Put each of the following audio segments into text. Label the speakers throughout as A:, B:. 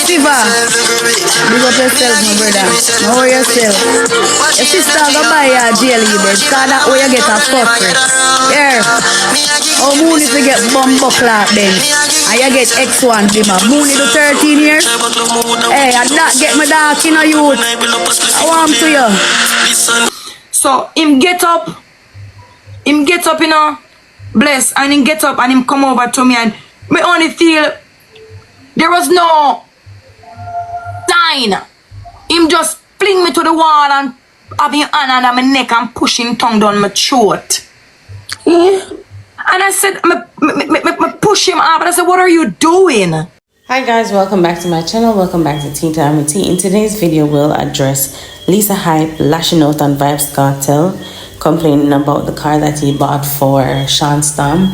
A: Sheeba, big up yourself, my brother. Know yourself. Your sister go buy you a jelly bed, cause that way you get a fuck. Yeah. Oh, Mooney to get bumbo clock then. And you get X1 dimmer. Mooney do 13 years. Hey, and that get my dark in a youth. I want to you.
B: So him get up, you know, bless, and him get up and him come over to me and me only feel there was no sign. Him just fling me to the wall and have his hand under my neck and push him tongue down my throat. Yeah. And I said, me push him up, and I said, what are you doing?
C: Hi guys, welcome back to my channel. Welcome back to Tea Time with Tea. In today's video, we'll address Lisa Hype lashing out on Vybz Kartel, complaining about the car that he bought for Sean Storm,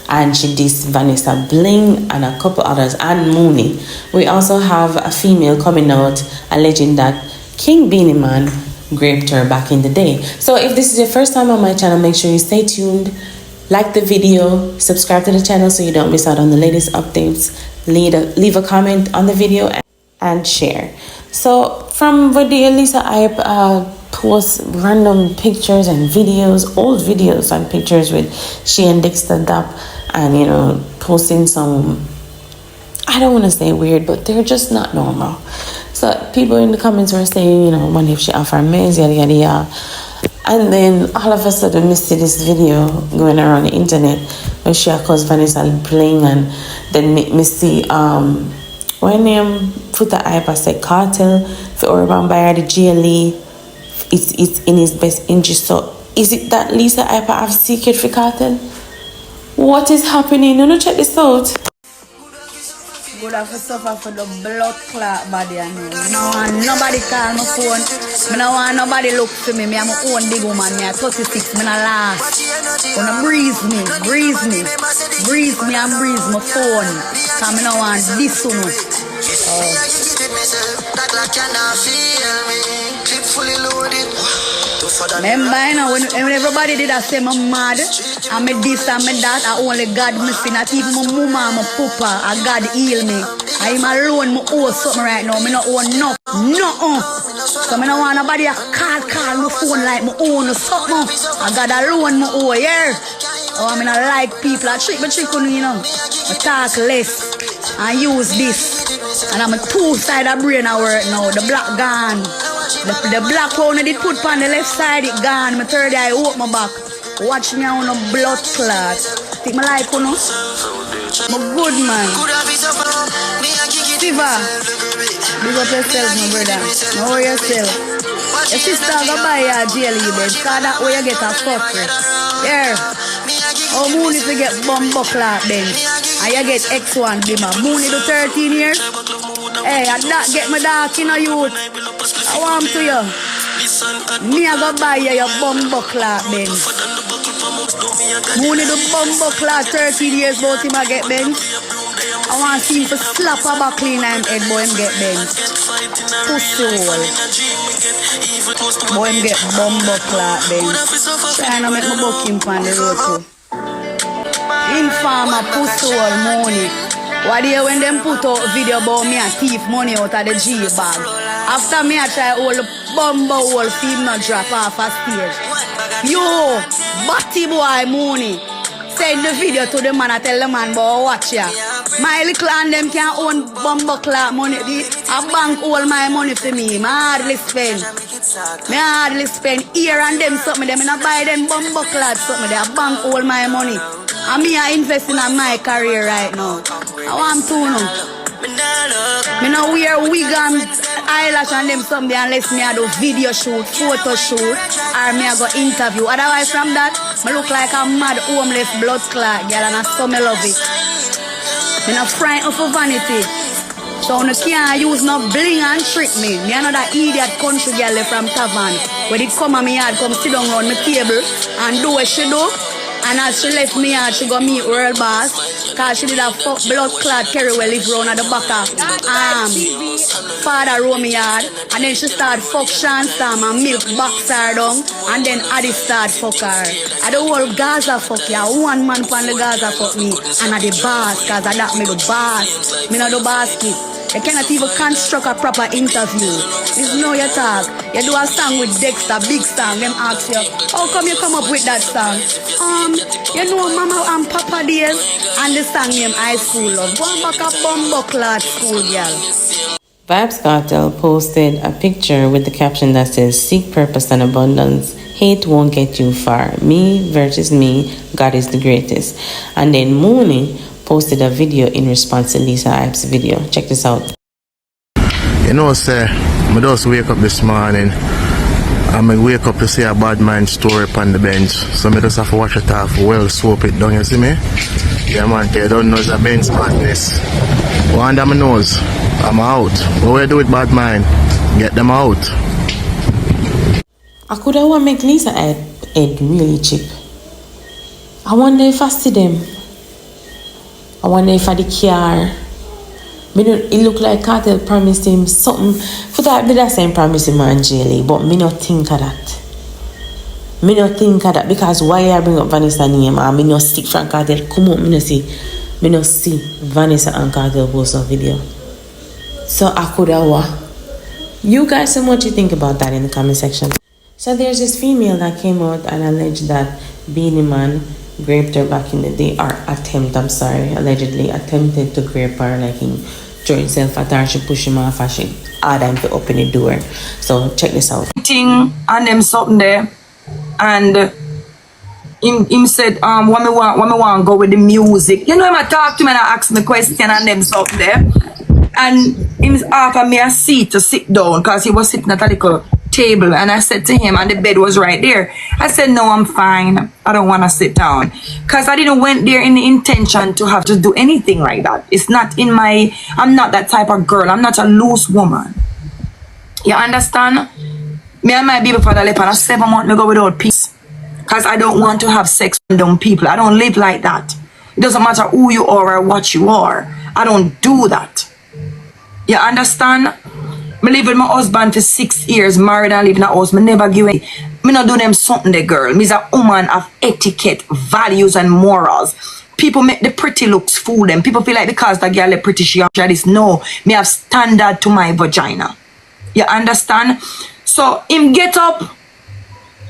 C: and she dissed Vanessa Bling and a couple others, and Mooney. We also have a female coming out alleging that King Beenie Man raped her back in the day. So if this is your first time on my channel, make sure you stay tuned, like the video, subscribe to the channel so you don't miss out on the latest updates, leave a comment on the video and share. So from where the Lisa Hype posts random pictures and videos, old videos and pictures with she and Dexter Dap, and you know, posting some, I don't want to say weird, but they're just not normal. So people in the comments were saying, you know, wonder if she offer maize, yada yada yada. And then all of a sudden we see this video going around the internet where she accused Vanessa Bling, and then me see when name put the hype, I said Kartel for Urban Buyer the GLE, it's in his best interest. So is it that Lisa Hype have secret for Kartel? What is happening? You know, check this out.
A: Good have to suffer for the blood clot body and me. I don't want nobody call my phone. I don't want nobody look for me. I'm my own big woman. I'm 36. I'm not last. Gonna breeze me and breeze my phone. Cause I don't want this one. Remember, you know, when everybody did that, say I'm mad, I'm this, I'm that, I only God me see, not even my mama, my papa, I God heal me. I am alone, I owe something right now, I don't owe nothing. So I don't want nobody to call my phone like I own something. I God alone, I owe, yeah. Oh, I mean, I like people, I trick on you know. I talk less, and use this. And I'm a two-sided brain I work now, the black gone. The black one I did put on the left side, it gone. My third eye open my back. Watch me on a blood clot. Take my life, you know. I'm a good man. Sheeba, big up yourself, my brother. Know yourself. Your sister go buy you a jelly bed, cause that way you get a fuck. Yeah. Oh, Mooney to get bumbo clot then. And you get X1 dimmer. Mooney do 13 years. Hey, and that get my dark in a youth. I want to you. Me I go buy you your bumbo clot then. Mooney do bumbo clot 13 years, but him I get bent. I want to see him to slap a back clean and head, boy him get bent. Pussy hole. Boy him get bumbo clot then. Trying to make my buck him on the road too. Informer pussy hole Mooney. What do you when them put out a video about me and thief money out of the G bag? After me I try hold the bumbo hole for him not drop off a stage. Yo, batty boy Mooney. Send the video to the man and tell the man about watch ya. My little and them can own bumbo clock money. I bank all my money for me. I hardly spend. Here and them something. Them I buy them bumbo clock something. They bank all my money. And me I invest in my career right now. I want to know. Me no wear wig and eyelash and them something unless me I do video shoot, photo shoot, or me I go interview. Otherwise from that, me look like a mad homeless blood clot girl, and I so me love it. Me no frightened for vanity. So no can't use no bling and trick me. Me another idiot country girl from Tavern. When it come on me yard, come sit down on my table and do what she do. And as she left me yard, she go meet world boss. Cause she did a fuck blood clot carry well live round at the back of father row me yard. And then she start fuck Sean Storm and milk box her down. And then Addy start fuck her. And the whole Gaza fuck ya. One man from the Gaza fuck me. And I the boss, cause I that me the boss. Me not the basket. You cannot even construct a proper interview. It's no you talk. You do a song with Dexter, big song. Them ask you, how come you come up with that song? You know Mama and Papa days and the song name High School Love. Go back a bumbuckler school girl.
C: Vybz Kartel posted a picture with the caption that says, "Seek purpose and abundance. Hate won't get you far. Me versus me. God is the greatest." And then Mooney posted a video in response to Lisa Hype's video. Check this out.
D: You know, sir, I just wake up this morning and I wake up to see a bad man story upon the bench. So I just have to wash it off, well soap it down, you see me? Yeah, man, you don't know it's a bench madness. One of my nose, I'm out. What we do with bad mind? Get them out.
C: I could have want to make Lisa head really cheap. I wonder if I see them. I wonder if I the car. It look like Kartel promised him something. For that, be that same promise him and Jelly, but me not think of that. Me not think of that because why I bring up Vanessa name and me not stick from Kartel. Come on, me not see Vanessa and Kartel post a video. So I could have You guys, so what you think about that in the comment section. So there's this female that came out and alleged that Beenie Man raped her back in the day, or allegedly attempted to rape her, like he threw himself at her, she pushed him off and she had him to open the door. So check this out.
B: Thing and them something there, and him said, what me want go with the music. You know, him I talk to me and I ask me question and them something there, and him offered me a seat to sit down because he was sitting at a little table, and I said to him, and the bed was right there. I said, no, I'm fine. I don't want to sit down because I didn't went there in the intention to have to do anything like that. It's not in my. I'm not that type of girl. I'm not a loose woman. You understand? Me and my baby father left on a 7 month ago without peace because I don't want to have sex with random people. I don't live like that. It doesn't matter who you are or what you are. I don't do that. You understand? I live with my husband for 6 years, married and live in a house. I never give away. Me not do them something, the girl. Me's a woman of etiquette, values, and morals. People make the pretty looks fool them. People feel like because the girl is pretty, she this. No, me have standard to my vagina. You understand? So him get up,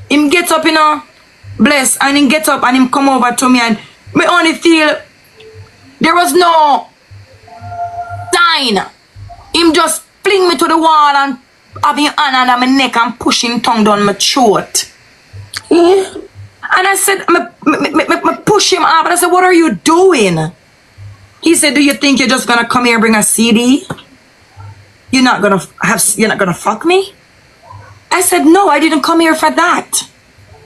B: you know, bless, and him get up and him come over to me, and me only feel there was no sign. Him just fling me to the wall and have his hand under my neck and push him tongue down my throat. Yeah. And I said, me push him up, and I said, what are you doing? He said, do you think you're just gonna come here and bring a CD? You're not gonna fuck me? I said, no, I didn't come here for that.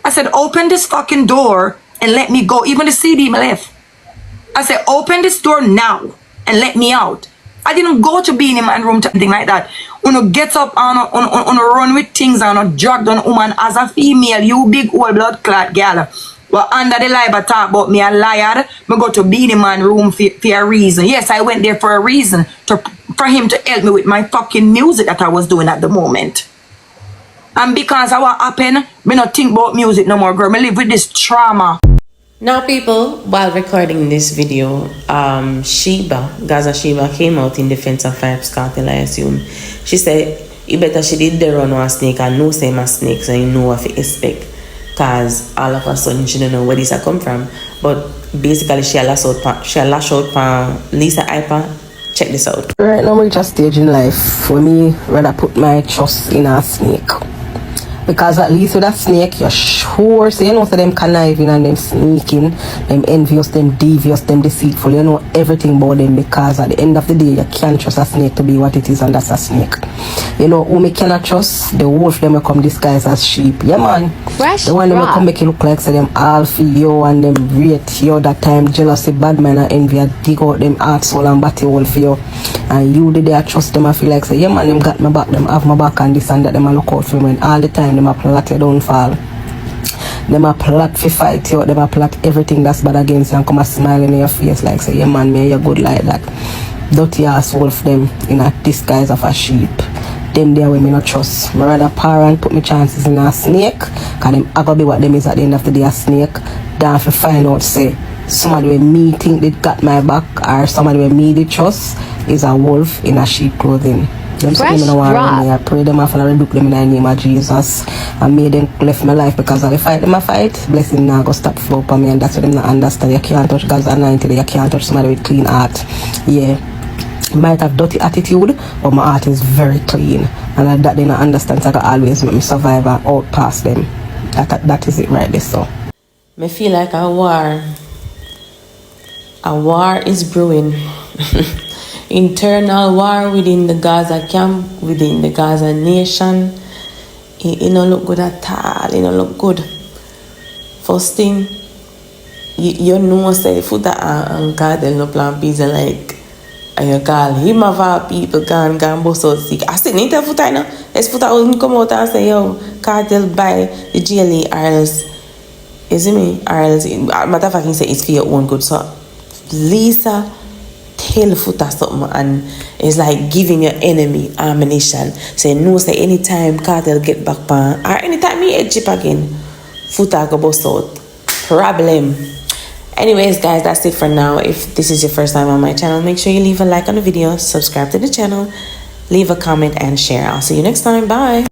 B: I said, open this fucking door and let me go. Even the CD me left. I said, open this door now and let me out. I didn't go to Beenie Man room to anything like that. When get up and run with things and drag down woman as a female, you big old blood clot girl. Well, under the lie, but talk about me a liar. Me go to Beenie Man room for a reason. Yes, I went there for a reason, for him to help me with my fucking music that I was doing at the moment. And because of what happened, me not think about music no more, girl. Me live with this trauma.
C: Now, people, while recording this video, Sheeba, Gaza Sheeba, came out in defense of Vybz Kartel, I assume. She said, you better she did the run with a snake and know same a snake, so you know what to expect. Because all of a sudden, she don't know where this come from. But basically, she lash out for Lisa Hyper. Check this out.
E: Right now, we're just stage in life. For me, rather put my trust in a snake. Because at least with a snake, you're sure, so you know, so them conniving and them sneaking, them envious, them devious, them deceitful, you know everything about them, because at the end of the day, you can't trust a snake to be what it is, and that's a snake. You know who me cannot trust? The wolf, them will come disguised as sheep. Yeah, man.
F: Fresh
E: the one them will come make you look like, so them all for you, and them rate you that time, jealousy, bad man, and envy, and dig out them heart, soul, and body hole for you. And you the day I trust them, I feel like, say, yeah, man, them got my back, them have my back, and this and that, them I look out for me, and all the time, them a plot your downfall. Them a plot for fight you, them a plot everything that's bad against you and come a smile in your face like say, yeah man, me you're good like that. Dirty ass wolf them in a disguise of a sheep. Them there way me not trust. Me rather parent put me chances in a snake, cause them a go be what them is at the end of the day, a snake, than to find out say somebody where me think they got my back, or somebody where me they trust is a wolf in a sheep clothing. Them say me no want run me. I pray them off and I rebuke them in the name of Jesus. I made them left my life because of the fight them a fight. Blessing now go stop flow for me, and that's what them not understand. You can't touch Gaza anointed. You can't touch somebody with clean heart. Yeah. Might have dirty attitude, but my heart is very clean, and that they not understand. So I can always make me survive and out past them. That is it right there. So
C: Me feel like a war is brewing. Internal war within the Gaza camp, within the Gaza nation. It don't look good at all. It don't look good. First thing, you know, say Foota and Kartel no plan pizza like. And you call him of all people can bust out sick. I said, need to Foota, no? As Foota wouldn't come out and say, yo, Kartel buy the GLE or else. You see me? Or else, matter of fact, he say it's for your own good. So, Lisa tell Foota something and it's like giving your enemy ammunition. Say, no, say anytime Kartel get back pan, or anytime he head chip again, Foota go bust out. Problem. Anyways, guys, that's it for now. If this is your first time on my channel, make sure you leave a like on the video, subscribe to the channel, leave a comment, and share. I'll see you next time. Bye.